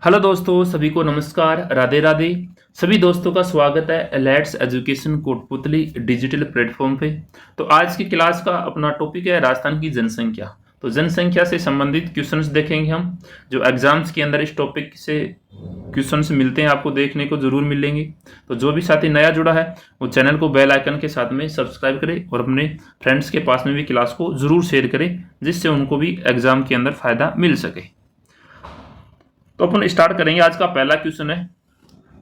Hello दोस्तों, सभी को नमस्कार, राधे राधे। सभी दोस्तों का स्वागत है Elets education Kotputli digital platform पे। तो आज की क्लास का अपना टॉपिक है राजस्थान की जनसंख्या। तो जनसंख्या से संबंधित क्वेश्चंस देखेंगे हम, जो एग्जाम्स के अंदर इस टॉपिक से क्वेश्चंस मिलते हैं, आपको देखने को जरूर मिलेंगे। तो जो भी साथी नया जुड़ा है वो चैनल को बेल आइकन के साथ में सब्सक्राइब करे और अपने फ्रेंड्स के पास में भी क्लास को जरूर शेयर करें, जिससे उनको भी एग्जाम के अंदर फायदा मिल सके। तो अपन स्टार्ट करेंगे। आज का पहला क्वेश्चन है।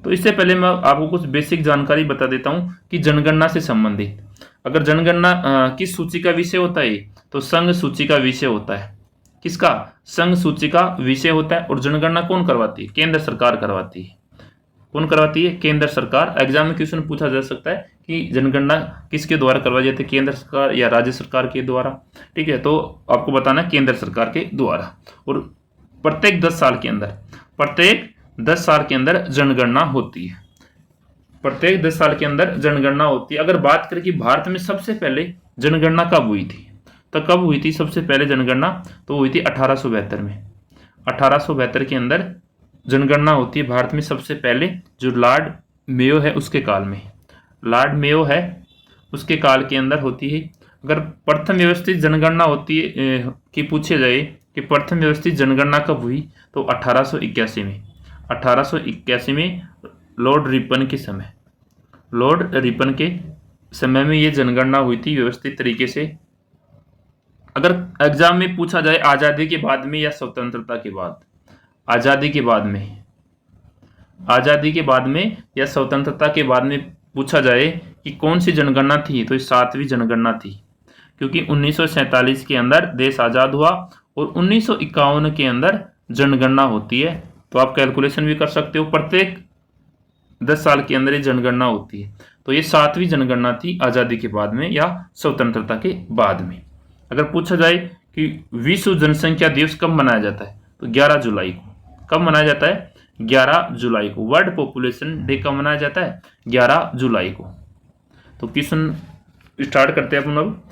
तो इससे पहले मैं आपको कुछ बेसिक जानकारी बता देता हूं कि जनगणना से संबंधित, अगर जनगणना किस सूची का विषय होता है, तो संघ सूची का विषय होता है। किसका? संघ सूची का विषय होता है। और जनगणना कौन करवाती है? केंद्र सरकार करवाती है। कौन करवाती है? केंद्र सरकार। एग्जाम में क्वेश्चन पूछा जा सकता है कि जनगणना किसके द्वारा करवाई जाती है, केंद्र सरकार या राज्य सरकार के द्वारा। ठीक है, तो आपको बताना केंद्र सरकार के द्वारा। और प्रत्येक 10 साल के अंदर जनगणना होती है। प्रत्येक 10 साल के अंदर जनगणना होती है। अगर बात करें कि भारत में सबसे पहले जनगणना कब हुई थी, तो कब हुई थी सबसे पहले जनगणना? तो हुई थी 1872 में। 1872 के अंदर जनगणना होती है भारत में सबसे पहले, जो लॉर्ड मेयो है उसके काल में। लॉर्ड मेयो है उसके काल के अंदर होती है। अगर प्रथम व्यवस्थित जनगणना होती है कि पूछे जाए कि प्रथम व्यवस्थित जनगणना कब हुई, तो 1881 में। 1881 में लॉर्ड रिपन के समय में ये जनगणना हुई थी व्यवस्थित तरीके से। अगर एग्जाम में पूछा जाए आजादी के बाद में या स्वतंत्रता के बाद, आजादी के बाद में या स्वतंत्रता के बाद में पूछा जाए कि कौन सी जनगणना थी, तो ये 7वीं जनगणना थी। क्योंकि 1947 के अंदर देश आजाद हुआ और 1951 के अंदर जनगणना होती है। तो आप कैलकुलेशन भी कर सकते हो, प्रत्येक 10 साल के अंदर ये जनगणना होती है। तो ये 7वीं जनगणना थी आजादी के बाद में या स्वतंत्रता के बाद में। अगर पूछा जाए कि विश्व जनसंख्या दिवस कब मनाया जाता है, तो 11 जुलाई को। कब मनाया जाता है? 11 जुलाई को। वर्ल्ड पॉपुलेशन डे कब मनाया जाता है? 11 जुलाई को। तो क्वेश्चन स्टार्ट करते हैं अपन अब।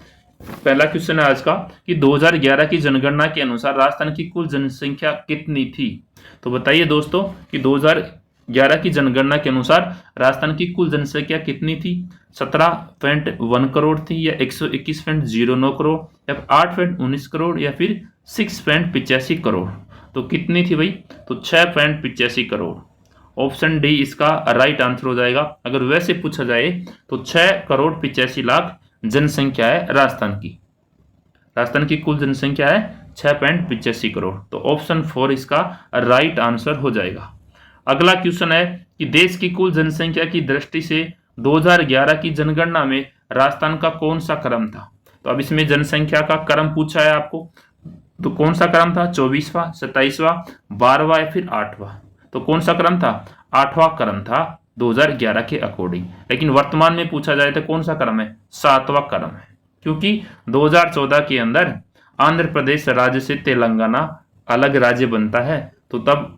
पहला क्वेश्चन है आज का कि 2011 की जनगणना के अनुसार राजस्थान की कुल जनसंख्या कितनी थी? तो बताइए दोस्तों कि 2011 की जनगणना के अनुसार राजस्थान की कुल जनसंख्या कितनी थी? 17.1 करोड़ थी, या 121.09 करोड़, या 8.19 करोड़, या फिर 6.85 करोड़? तो कितनी थी भाई? तो 6.85 करोड़। ऑप्शन डी इसका राइट आंसर हो जाएगा। अगर वैसे पूछा जाए तो 6,85,00,000 जनसंख्या है राजस्थान की। राजस्थान की कुल जनसंख्या है 6.85 करोड़। तो ऑप्शन 4 इसका राइट आंसर हो जाएगा। अगला क्वेश्चन है कि देश की कुल जनसंख्या की दृष्टि से 2011 की जनगणना में राजस्थान का कौन सा क्रम था? तो अब इसमें जनसंख्या का क्रम पूछा है आपको, तो कौन सा क्रम था? 24वां, 27वां, 12वां या फिर 8वां? तो कौन सा क्रम था? 8वां क्रम था 2011 के अकॉर्डिंग। लेकिन वर्तमान में पूछा जाए तो कौन सा क्रम है? 7वां क्रम है। क्योंकि 2014 के अंदर आंध्र प्रदेश राज्य से तेलंगाना अलग राज्य बनता है, तो तब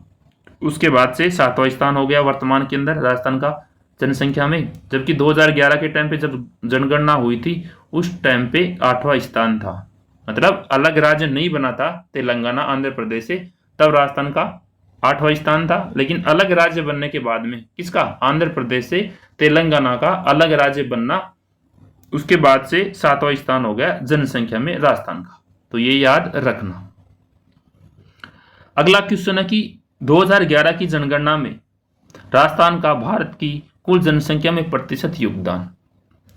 उसके बाद से 7वां स्थान हो गया वर्तमान के अंदर राजस्थान का जनसंख्या में। जबकि 2011 के टाइम पे जब जनगणना हुई थी उस टाइम पे 8वां स्थान था, मतलब अलग राज्य नहीं बना था तेलंगाना आंध्र प्रदेश से, तब राजस्थान का 8वां स्थान था। लेकिन अलग राज्य बनने के बाद में किसका? आंध्र प्रदेश से तेलंगाना का अलग राज्य बनना, उसके बाद से 7वां स्थान हो गया जनसंख्या में राजस्थान का। तो ये याद रखना। अगला क्वेश्चन है कि 2011 की जनगणना में राजस्थान का भारत की कुल जनसंख्या में प्रतिशत योगदान।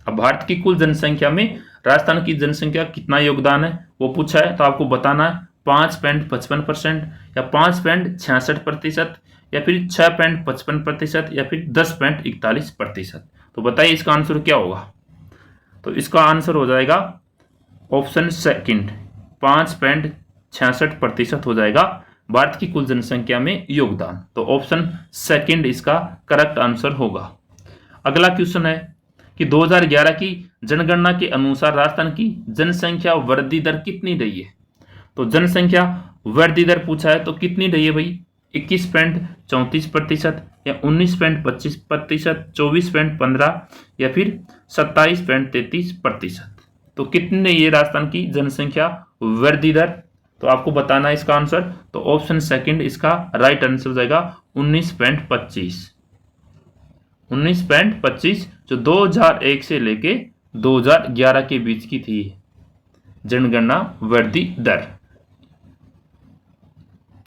अब भारत की कुल जनसंख्या में राजस्थान की जनसंख्या कितना योगदान है वो पूछा है। तो आपको बताना है 5.55% या 5.66%, या फिर 6.55%, या फिर 10.41%। तो बताइए इसका आंसर क्या होगा? तो इसका आंसर हो जाएगा ऑप्शन सेकंड, 5.66% हो जाएगा भारत की कुल जनसंख्या में योगदान। तो ऑप्शन सेकंड इसका करेक्ट आंसर होगा। अगला क्वेश्चन है कि 2011 की जनगणना के अनुसार राजस्थान की जनसंख्या वृद्धि दर कितनी रही है? तो जनसंख्या वृद्धि दर पूछा है तो कितनी रही है भाई? 21.34%, या 19.25%, 24.15%, या फिर 27.33%? तो कितनी ये राजस्थान की जनसंख्या वृद्धि दर? तो आपको बताना है इसका आंसर। तो ऑप्शन सेकंड इसका राइट आंसर हो जाएगा 19.25। 19.25 जो 2001 से लेके 2011 के बीच की थी जनगणना वृद्धि दर।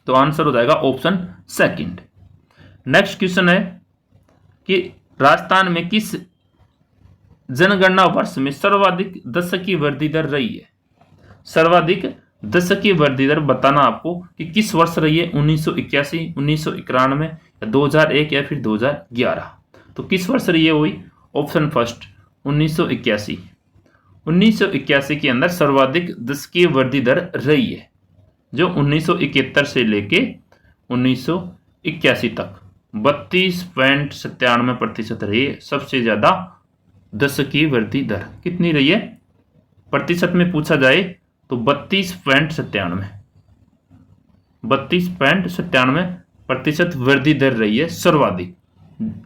तो आंसर हो जाएगा ऑप्शन सेकंड। नेक्स्ट क्वेश्चन है कि राजस्थान में किस जनगणना वर्ष में सर्वाधिक दशकीय वृद्धि दर रही है। सर्वाधिक दशकीय वृद्धि दर बताना आपको कि किस वर्ष रही है, 1981, 1991 या 2001 या फिर 2011। तो किस वर्ष रही है वही ऑप्शन फर्स्ट 1981। 1981 के अंदर सर्वाधिक दशकीय वृद्धि दर रही है, जो 1971 से लेके 1981 तक 32.97% रही है। सबसे ज्यादा दशकीय वृद्धि दर कितनी रही है, प्रतिशत में पूछा जाए तो 32.97% वृद्धि दर रही है सर्वाधिक।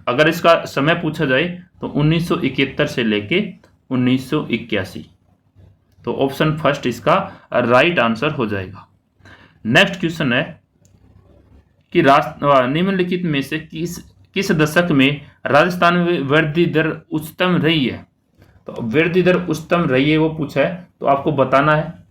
अगर इसका समय पूछा जाए तो 1971 से लेके 1981। तो ऑप्शन फर्स्ट इसका राइट आंसर हो जाएगा। नेक्स्ट क्वेश्चन है कि निम्नलिखित में से किस दशक में राजस्थान में वृद्धि दर उच्चतम रही है। तो वृद्धि दर उच्चतम रही है वो पूछा है, तो आपको बताना है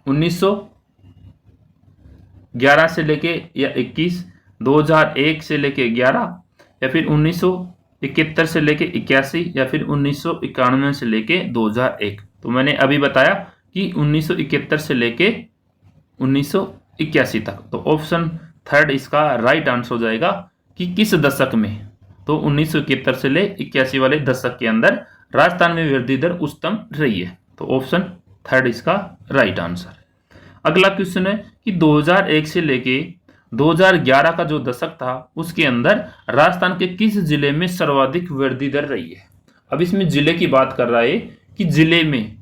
1911 से लेके या 21, 2001 से लेके 11 या फिर 1971 से लेके 81 या फिर 1991 से लेके 2001। तो मैंने अभी बताया कि 1971 से लेके 1981 तक। तो ऑप्शन थर्ड इसका राइट आंसर हो जाएगा कि किस दशक में। तो 1971 से ले 81 वाले दशक के अंदर राजस्थान में वृद्धि दर उच्चतम रही है। तो ऑप्शन थर्ड इसका राइट आंसर। अगला क्वेश्चन है कि 2001 से लेके 2011 का जो दशक था उसके अंदर राजस्थान के किस जिले में सर्वाधिक वृद्धि दर रही है। अब इसमें जिले की बात कर रहा है कि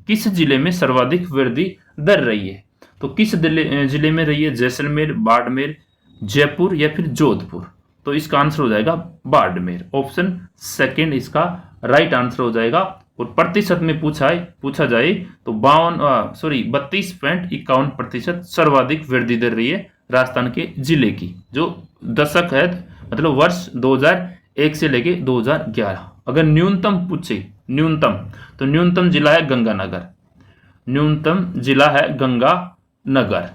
किस जिले में सर्वाधिक वृद्धि दर रही है। तो किस जिले में रही है, जैसलमेर, बाड़मेर, जयपुर या फिर जोधपुर। तो इसका आंसर हो जाएगा बाड़मेर। ऑप्शन सेकंड इसका राइट आंसर हो जाएगा। और प्रतिशत में पूछा जाए तो 32.51% सर्वाधिक वृद्धि दर रही है राजस्थान के जिले की, जो दशक है मतलब वर्ष 2001 से लेके 2011। अगर न्यूनतम पूछे तो न्यूनतम जिला है गंगानगर। न्यूनतम जिला है गंगानगर,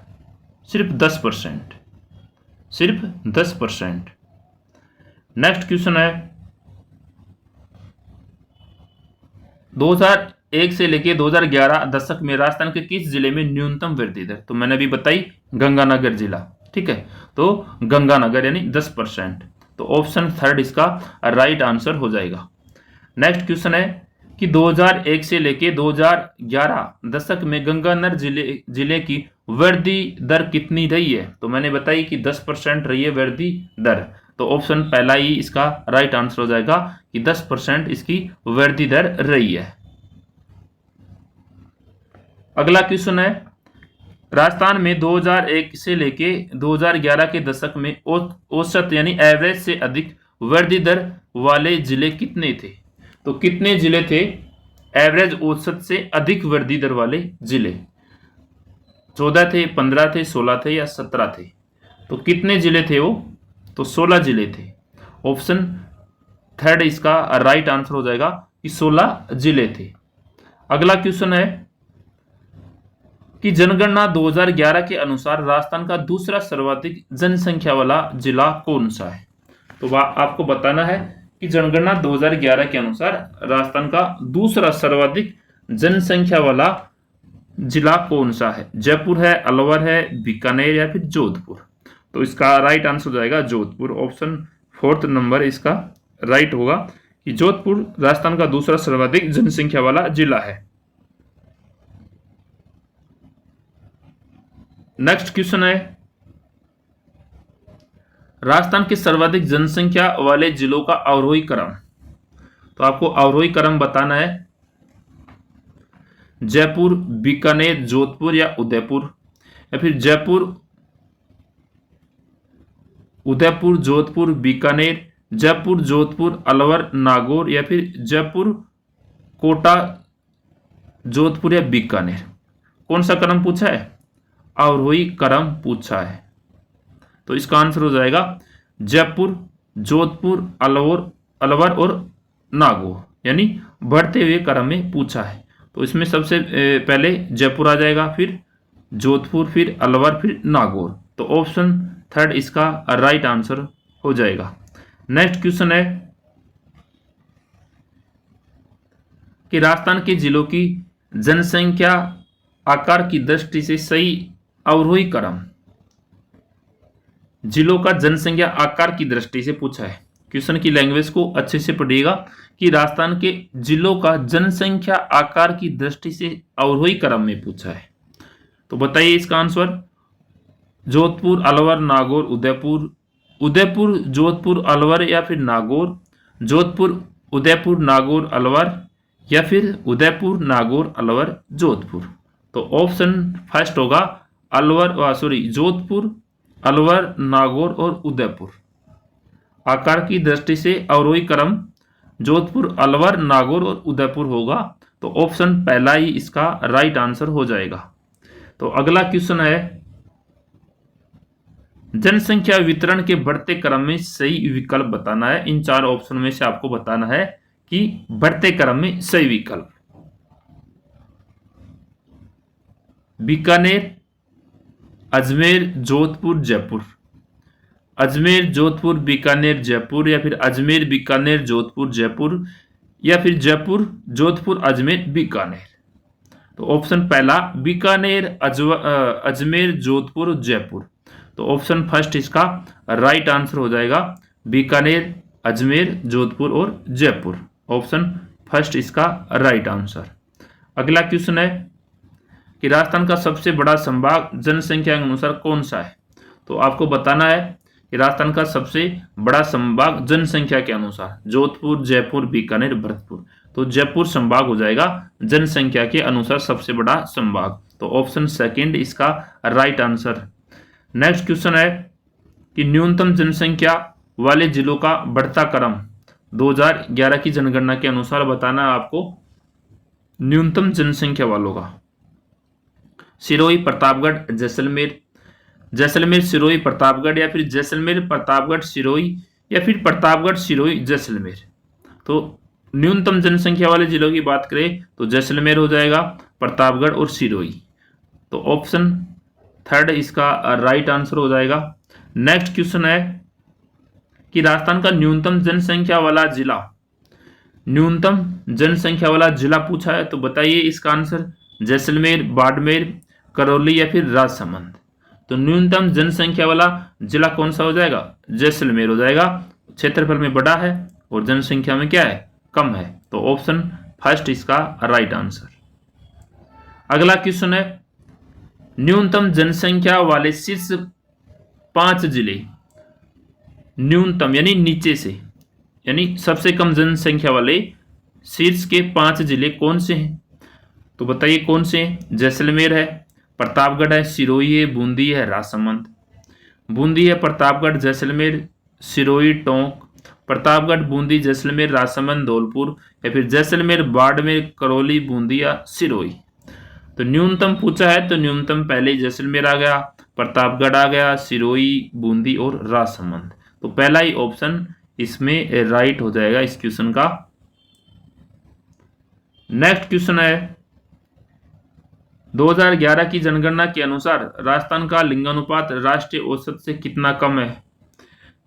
सिर्फ 10%। नेक्स्ट क्वेश्चन है 2001 से लेके 2011 दशक में राजस्थान के किस जिले में न्यूनतम वृद्धि दर। तो मैंने अभी बताई गंगानगर जिला, ठीक है। तो गंगानगर यानी 10%। तो ऑप्शन थर्ड इसका राइट आंसर हो जाएगा। नेक्स्ट क्वेश्चन है कि 2001 से लेके 2011 दशक में गंगानगर जिले की वृद्धि दर कितनी रही है। तो मैंने बताई कि 10% रही है वृद्धि दर। तो ऑप्शन पहला ही इसका राइट आंसर हो जाएगा कि 10% इसकी वृद्धि दर रही है। अगला क्वेश्चन है राजस्थान में 2001 से लेके 2011 के दशक में औसत यानी एवरेज से अधिक वृद्धि दर वाले जिले कितने थे। तो कितने जिले थे एवरेज औसत से अधिक वृद्धि दर वाले जिले? 14 थे, 15 थे, 16 थे या 17 थे। तो कितने जिले थे वो? तो 16 जिले थे। ऑप्शन थर्ड इसका राइट आंसर हो जाएगा कि 16 जिले थे। अगला क्वेश्चन है कि जनगणना 2011 के अनुसार राजस्थान का दूसरा सर्वाधिक जनसंख्या वाला जिला कौन सा है। तो आपको बताना है कि जनगणना 2011 के अनुसार राजस्थान का दूसरा सर्वाधिक जनसंख्या वाला जिला कौन सा है। जयपुर है, अलवर है, बीकानेर या फिर जोधपुर। तो इसका राइट आंसर हो जाएगा जोधपुर। ऑप्शन फोर्थ नंबर इसका राइट होगा कि जोधपुर राजस्थान का दूसरा सर्वाधिक जनसंख्या वाला जिला है। नेक्स्ट क्वेश्चन है राजस्थान के सर्वाधिक जनसंख्या वाले जिलों का अवरोही क्रम। तो आपको अवरोही क्रम बताना है जयपुर, बीकानेर, जोधपुर या उदयपुर, या फिर उदयपुर, जोधपुर, बीकानेर, जयपुर, जोधपुर, अलवर, नागौर या फिर जयपुर, कोटा, जोधपुर या बीकानेर। कौन सा क्रम पूछा है? अवरोही क्रम पूछा है। तो इसका आंसर हो जाएगा जयपुर, जोधपुर, अलवर और नागौर, यानी बढ़ते हुए क्रम में पूछा है। तो इसमें सबसे पहले जयपुर आ जाएगा, फिर जोधपुर, फिर अलवर, फिर नागौर। तो ऑप्शन थर्ड इसका राइट आंसर हो जाएगा। नेक्स्ट क्वेश्चन है कि राजस्थान के जिलों की जनसंख्या आकार की दृष्टि से सही अवरोही क्रम, जिलों का जनसंख्या आकार की दृष्टि से पूछा है। क्वेश्चन की लैंग्वेज को अच्छे से पढ़िएगा कि राजस्थान के जिलों का जनसंख्या आकार की दृष्टि से अवरोही क्रम में पूछा है। तो बताइए इसका आंसर। जोधपुर, अलवर, नागौर, उदयपुर, उदयपुर, जोधपुर, अलवर या फिर नागौर, जोधपुर, उदयपुर, नागौर, अलवर या फिर उदयपुर, नागौर, अलवर, जोधपुर। तो ऑप्शन फर्स्ट होगा जोधपुर, अलवर, नागौर और उदयपुर। आकार की दृष्टि से अवरोही क्रम जोधपुर, अलवर, नागौर और उदयपुर होगा। तो ऑप्शन पहला ही इसका राइट आंसर हो जाएगा। तो अगला क्वेश्चन है जनसंख्या वितरण के बढ़ते क्रम में सही विकल्प बताना है। इन चार ऑप्शन में से आपको बताना है कि बढ़ते क्रम में सही विकल्प। बीकानेर, अजमेर, जोधपुर, जयपुर। अजमेर, जोधपुर, बीकानेर, जयपुर या फिर अजमेर, बीकानेर, जोधपुर, जयपुर या फिर जयपुर, जोधपुर, अजमेर, बीकानेर। तो ऑप्शन पहला बीकानेर, अजमेर, जोधपुर, जयपुर। तो ऑप्शन फर्स्ट इसका राइट आंसर हो जाएगा बीकानेर, अजमेर, जोधपुर और जयपुर। ऑप्शन फर्स्ट इसका राइट आंसर। अगला क्वेश्चन है कि राजस्थान का सबसे बड़ा संभाग जनसंख्या के अनुसार कौन सा है। तो आपको बताना है कि राजस्थान का सबसे बड़ा संभाग जनसंख्या के अनुसार जोधपुर, जयपुर, बीकानेर, भरतपुर। तो जयपुर संभाग हो जाएगा जनसंख्या के अनुसार सबसे बड़ा संभाग। तो ऑप्शन सेकंड इसका राइट आंसर। नेक्स्ट क्वेश्चन है कि न्यूनतम जनसंख्या वाले जिलों का बढ़ता क्रम 2011 की जनगणना के अनुसार बताना है आपको। न्यूनतम जनसंख्या वालों का सिरोही, प्रतापगढ़, जैसलमेर, जैसलमेर, सिरोही, प्रतापगढ़ या फिर जैसलमेर, प्रतापगढ़, सिरोही या फिर प्रतापगढ़, सिरोही, जैसलमेर। तो न्यूनतम जनसंख्या वाले जिलों की बात करें तो जैसलमेर हो जाएगा, प्रतापगढ़ और सिरोही। तो ऑप्शन थर्ड इसका राइट आंसर हो जाएगा। नेक्स्ट क्वेश्चन है कि राजस्थान का न्यूनतम जनसंख्या वाला जिला, न्यूनतम जनसंख्या वाला जिला पूछा है। तो बताइए इसका आंसर। जैसलमेर, बाड़मेर, करौली या फिर राजसमंद। तो न्यूनतम जनसंख्या वाला जिला कौन सा हो जाएगा? जैसलमेर हो जाएगा। क्षेत्रफल में बड़ा है और जनसंख्या में क्या है? कम है। तो ऑप्शन फर्स्ट इसका राइट आंसर। अगला क्वेश्चन है न्यूनतम जनसंख्या वाले शीर्ष 5 जिले, न्यूनतम यानी नीचे से, यानी सबसे कम जनसंख्या वाले शीर्ष के 5 जिले कौन से हैं? तो बताइए कौन से हैं? जैसलमेर है, प्रतापगढ़ है, सिरोही है, बूंदी है, राजसमंद। बूंदी है, प्रतापगढ़, जैसलमेर, सिरोही, टोंक, प्रतापगढ़, बूंदी, जैसलमेर, राजसमंद, धौलपुर या फिर जैसलमेर, बाड़मेर, करौली, बूंदी या सिरोही। तो न्यूनतम पूछा है तो न्यूनतम पहले जैसलमेर आ गया, प्रतापगढ़ आ गया, सिरोही, बूंदी और राजसमंद। तो पहला ही ऑप्शन इसमें राइट हो जाएगा इस क्वेश्चन का। नेक्स्ट क्वेश्चन है 2011 की जनगणना के अनुसार राजस्थान का लिंगानुपात राष्ट्रीय औसत से कितना कम है?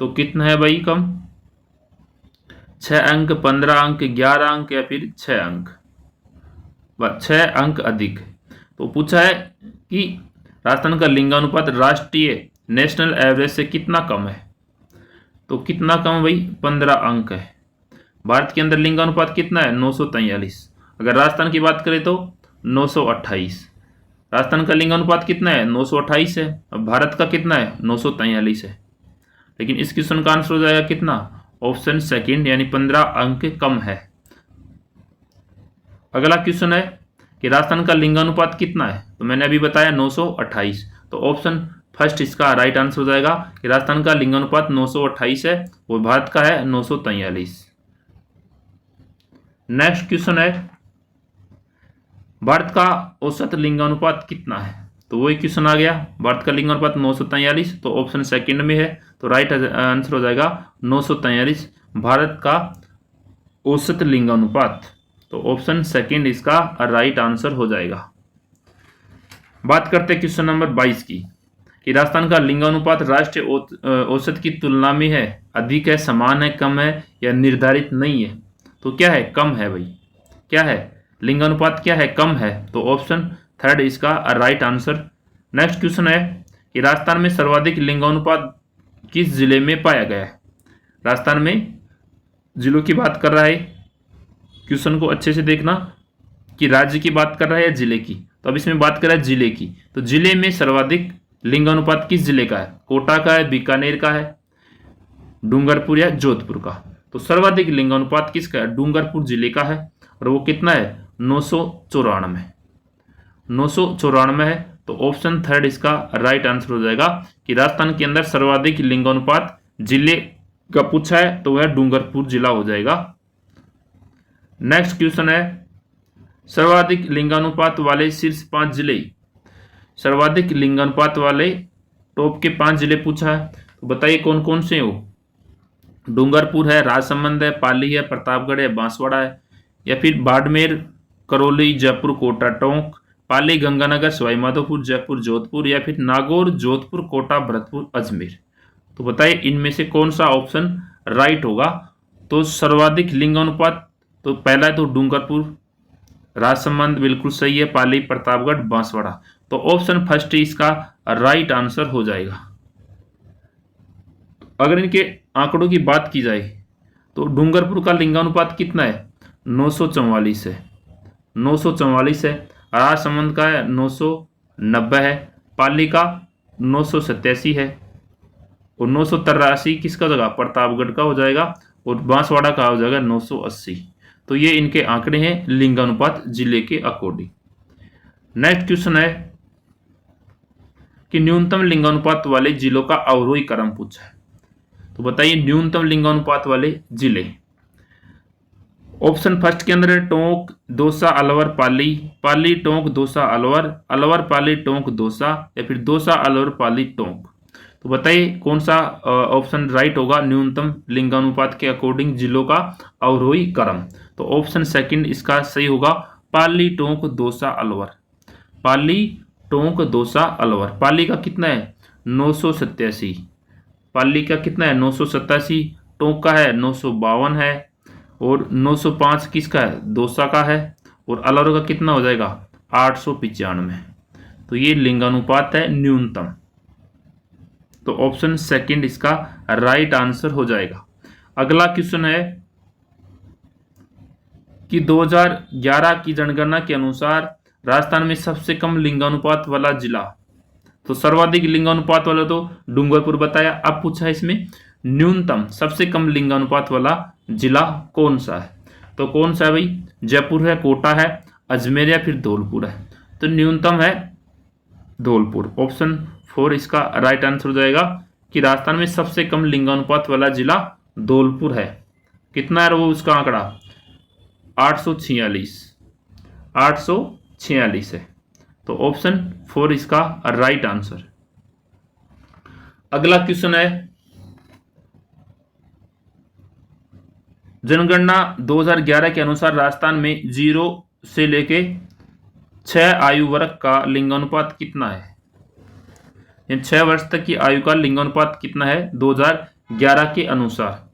तो कितना है भाई कम? 6 अंक, 15 अंक, 11 अंक या फिर 6 अंक? 6 अंक अधिक। तो पूछा है कि राजस्थान का लिंगानुपात राष्ट्रीय नेशनल एवरेज से कितना कम है। तो कितना कम भाई? 15 अंक है। भारत के अंदर लिंगानुपात कितना है? 943। अगर राजस्थान की बात करें तो 928। राजस्थान का लिंगानुपात कितना है? 928 है। अब भारत का कितना है? 943 है। लेकिन इस क्वेश्चन का आंसर हो जाएगा कितना? ऑप्शन सेकंड, यानी 15 अंक कम है। अगला क्वेश्चन है कि राजस्थान का लिंगानुपात कितना है? तो मैंने अभी बताया 928। तो ऑप्शन फर्स्ट इसका राइट आंसर हो जाएगा कि राजस्थान का लिंगानुपात 928 है और भारत का है 943। नेक्स्ट क्वेश्चन है भारत का औसत लिंगानुपात कितना है? तो वही क्वेश्चन आ गया, भारत का लिंगानुपात 943, तो ऑप्शन सेकंड में है, तो राइट आंसर हो जाएगा 943 भारत का औसत लिंगानुपात, तो ऑप्शन सेकंड इसका राइट आंसर हो जाएगा। बात करते हैं क्वेश्चन नंबर 22 की, कि राजस्थान का लिंगानुपात राष्ट्रीय औसत की तुलना में है, अधिक है, समान है, कम है या निर्धारित नहीं है? तो क्या है? कम है भाई। क्या है? लिंगानुपात क्या है? कम है, तो ऑप्शन थर्ड इसका राइट आंसर। नेक्स्ट क्वेश्चन है कि राजस्थान में सर्वाधिक लिंगानुपात किस जिले में पाया गया है? राजस्थान में जिलों की बात कर रहा है, क्वेश्चन को अच्छे से देखना कि राज्य की बात कर रहा है या जिले की। तो अब इसमें बात कर रहा है जिले की, तो जिले में सर्वाधिक लिंगानुपात किस जिले का है? कोटा का है, बीकानेर का है, डूंगरपुर या जोधपुर का? तो सर्वाधिक लिंगानुपात किसका है? डूंगरपुर जिले का है, और वो कितना है? 994। 994 है, तो ऑप्शन थर्ड इसका राइट आंसर हो जाएगा कि राजस्थान के अंदर सर्वाधिक लिंगानुपात जिले का पूछा है, तो वह डूंगरपुर जिला हो जाएगा। नेक्स्ट क्वेश्चन है, सर्वाधिक लिंगानुपात वाले शीर्ष 5 जिले, सर्वाधिक लिंगानुपात वाले टॉप के 5 जिले पूछा है, तो बताइए कौन कौन से हो? डूंगरपुर है, राजसमंद है, पाली है, प्रतापगढ़ है, बांसवाड़ा है, या फिर बाड़मेर, करौली, जयपुर, कोटा, टोंक, पाली, गंगानगर, सवाईमाधोपुर, जयपुर, जोधपुर, या फिर नागौर, जोधपुर, कोटा, भरतपुर, अजमेर? तो बताइए इनमें से कौन सा ऑप्शन राइट होगा? तो सर्वाधिक लिंगानुपात, तो पहला है तो डूंगरपुर, राजसमंद बिल्कुल सही है, पाली, प्रतापगढ़, बांसवाड़ा, तो ऑप्शन फर्स्ट इसका राइट आंसर हो जाएगा। अगर इनके आंकड़ों की बात की जाए तो डूंगरपुर का लिंगानुपात कितना है? 944 है, 944 है। राजसमंद का है 990 है, पाली का 987 है, और 983 किसका जगह? प्रतापगढ़ का हो जाएगा, और बांसवाड़ा का हो जाएगा 980। तो ये इनके आंकड़े हैं लिंगानुपात जिले के अकॉर्डिंग। नेक्स्ट क्वेश्चन है कि न्यूनतम लिंगानुपात वाले जिलों का अवरोही क्रम पूछा है, तो बताइए न्यूनतम लिंगानुपात वाले जिले। ऑप्शन फर्स्ट के अंदर है टोंक, दौसा, अलवर, पाली, पाली, टोंक, दौसा, अलवर, अलवर, पाली, टोंक, दौसा, या फिर दौसा, अलवर, पाली, टोंक? तो बताइए कौन सा ऑप्शन राइट होगा न्यूनतम लिंगानुपात के अकॉर्डिंग जिलों का अवरोही क्रम? तो ऑप्शन सेकंड इसका सही होगा, पाली, टोंक, दौसा, अलवर। पाली, टोंक, दौसा, अलवर। पाली का कितना है? 987। पाली का कितना है? 987। टोंक का है 952 है, और 905 किसका है? दौसा का है, और अलवर का कितना हो जाएगा? 895। तो ये लिंगानुपात है न्यूनतम, तो ऑप्शन सेकंड इसका राइट आंसर हो जाएगा। अगला क्वेश्चन है कि 2011 की जनगणना के अनुसार राजस्थान में सबसे कम लिंगानुपात वाला जिला, तो सर्वाधिक लिंगानुपात वाला तो डूंगरपुर बताया, अब पूछा है इसमें न्यूनतम सबसे कम लिंगानुपात वाला जिला कौन सा है? तो कौन सा है भाई? जयपुर है, कोटा है, अजमेर या फिर धौलपुर है? तो न्यूनतम है धौलपुर, ऑप्शन 4 इसका राइट आंसर हो जाएगा कि राजस्थान में सबसे कम लिंगानुपात वाला जिला धौलपुर है। कितना है वो उसका आंकड़ा? 846, 846 है, तो ऑप्शन 4 इसका राइट आंसर। अगला क्वेश्चन है, जनगणना 2011 के अनुसार राजस्थान में 0 से लेके 6 आयु वर्ग का लिंगानुपात कितना है? 6 वर्ष तक की आयु का लिंगानुपात कितना है 2011 के अनुसार?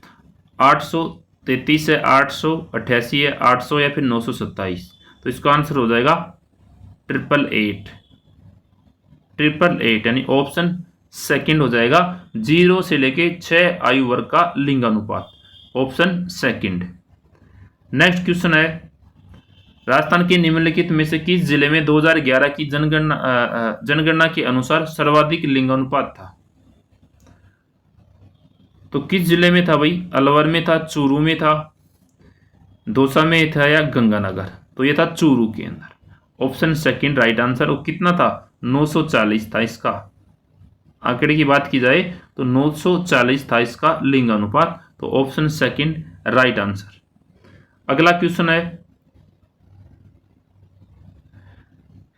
833 है, 888 है, 800 या फिर 927? तो इसका आंसर हो जाएगा 888, 888 यानी ऑप्शन सेकंड हो जाएगा, 0 से लेके 6 आयु वर्ग का लिंगानुपात, ऑप्शन सेकंड। नेक्स्ट क्वेश्चन है, राजस्थान के निम्नलिखित में से किस जिले में 2011 की जनगणना के अनुसार सर्वाधिक लिंगानुपात था? तो किस जिले में था भाई? अलवर में था, चूरू में था, दौसा में था या गंगानगर? तो ये था चूरू के अंदर, ऑप्शन सेकंड राइट आंसर। और कितना था? 940 था इसका। आंकड़े की बात की जाए तो 940 था इसका लिंगानुपात, तो ऑप्शन सेकंड राइट आंसर। अगला क्वेश्चन है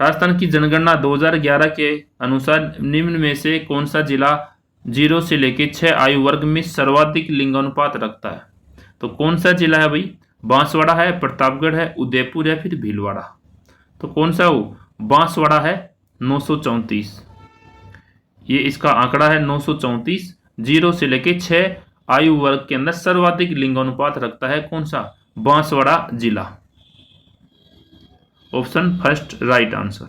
राजस्थान की जनगणना 2011 के अनुसार निम्न में से कौन सा जिला 0 से लेकर 6 आयु वर्ग में सर्वाधिक लिंगानुपात रखता है? तो कौन सा जिला है भाई? बांसवाड़ा है, प्रतापगढ़ है, उदयपुर है, फिर भीलवाड़ा। तो कौन सा हो? बांसवाड़ा है, 934। ये इसका आंकड़ा है 934। 0 से लेकर 6 आयु वर्ग के अंदर सर्वाधिक लिंगानुपात रखता है कौन सा? बांसवाड़ा जिला। Option first right answer.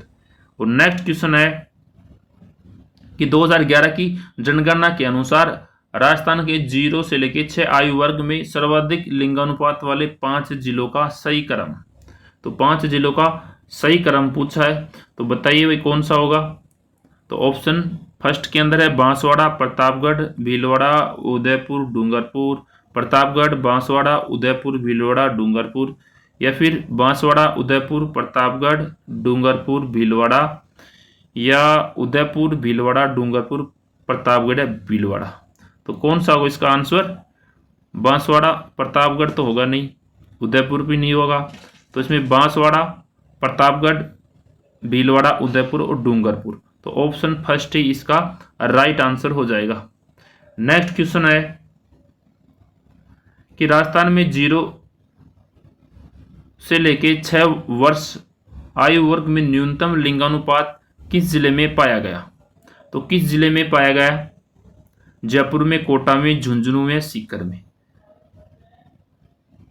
और नेक्स्ट क्वेश्चन है कि 2011 की जनगणना के अनुसार राजस्थान के 0 से लेकर 6 आयु वर्ग में सर्वाधिक लिंगानुपात वाले 5 जिलों का सही क्रम। तो 5 जिलों का सही क्रम पूछा है, तो बताइए भाई कौन सा होगा? तो ऑप्शन फर्स्ट के अंदर है बांसवाड़ा, प्रतापगढ़, भीलवाड़ा, उदयपुर, डूंगरपुर। प्रतापगढ़, बांसवाड़ा, उदयपुर, भीलवाड़ा, डूंगरपुर, या फिर बांसवाड़ा, उदयपुर, प्रतापगढ़, डूंगरपुर, भीलवाड़ा, या उदयपुर, भीलवाड़ा, डूंगरपुर, प्रतापगढ़ या भीलवाड़ा। तो कौन सा होगा इसका आंसर? बांसवाड़ा, प्रतापगढ़ तो होगा नहीं, उदयपुर भी नहीं होगा, तो इसमें बांसवाड़ा, प्रतापगढ़, भीलवाड़ा, उदयपुर और डूंगरपुर। तो ऑप्शन फर्स्ट ही इसका राइट आंसर हो जाएगा। नेक्स्ट क्वेश्चन है कि राजस्थान में 0 से लेके 6 वर्ष आयु वर्ग में न्यूनतम लिंगानुपात किस जिले में पाया गया? तो किस जिले में पाया गया? जयपुर में, कोटा में, झुंझुनू में, सीकर में।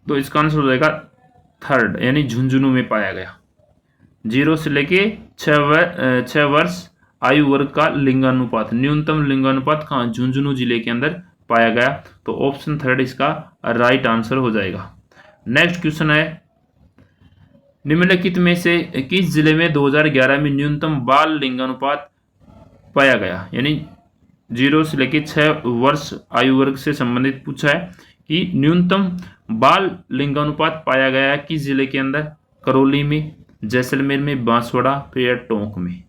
तो इसका आंसर हो जाएगा थर्ड, यानी झुंझुनू में पाया गया। 0 से लेके 6 वर्ष आयु वर्ग का लिंगानुपात, न्यूनतम लिंगानुपात कहाँ? झुंझुनू जिले के अंदर पाया गया। तो ऑप्शन थर्ड इसका राइट आंसर हो जाएगा। नेक्स्ट क्वेश्चन है निम्नलिखित में से किस जिले में 2011 में न्यूनतम बाल लिंगानुपात पाया गया? यानी 0 से लेकर 6 वर्ष आयु वर्ग से संबंधित पूछा है कि न्यूनतम बाल लिंगानुपात पाया गया है किस जिले के अंदर? करौली में, जैसलमेर में, बांसवाड़ा, फिर टोंक में।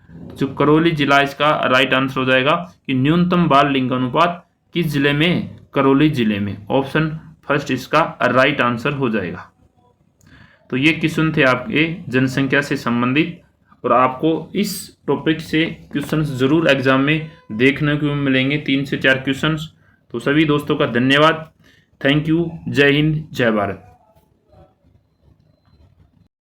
जो करौली जिला इसका राइट आंसर हो जाएगा कि न्यूनतम बाल लिंगानुपात किस जिले में? करौली जिले में। ऑप्शन फर्स्ट इसका राइट आंसर हो जाएगा। तो ये क्वेश्चन थे आपके जनसंख्या से संबंधित, और आपको इस टॉपिक से क्वेश्चंस जरूर एग्जाम में देखने को मिलेंगे, 3 से 4 क्वेश्चंस। तो सभी दोस्तों का धन्यवाद। Thank you. जय हिंद, जय भारत।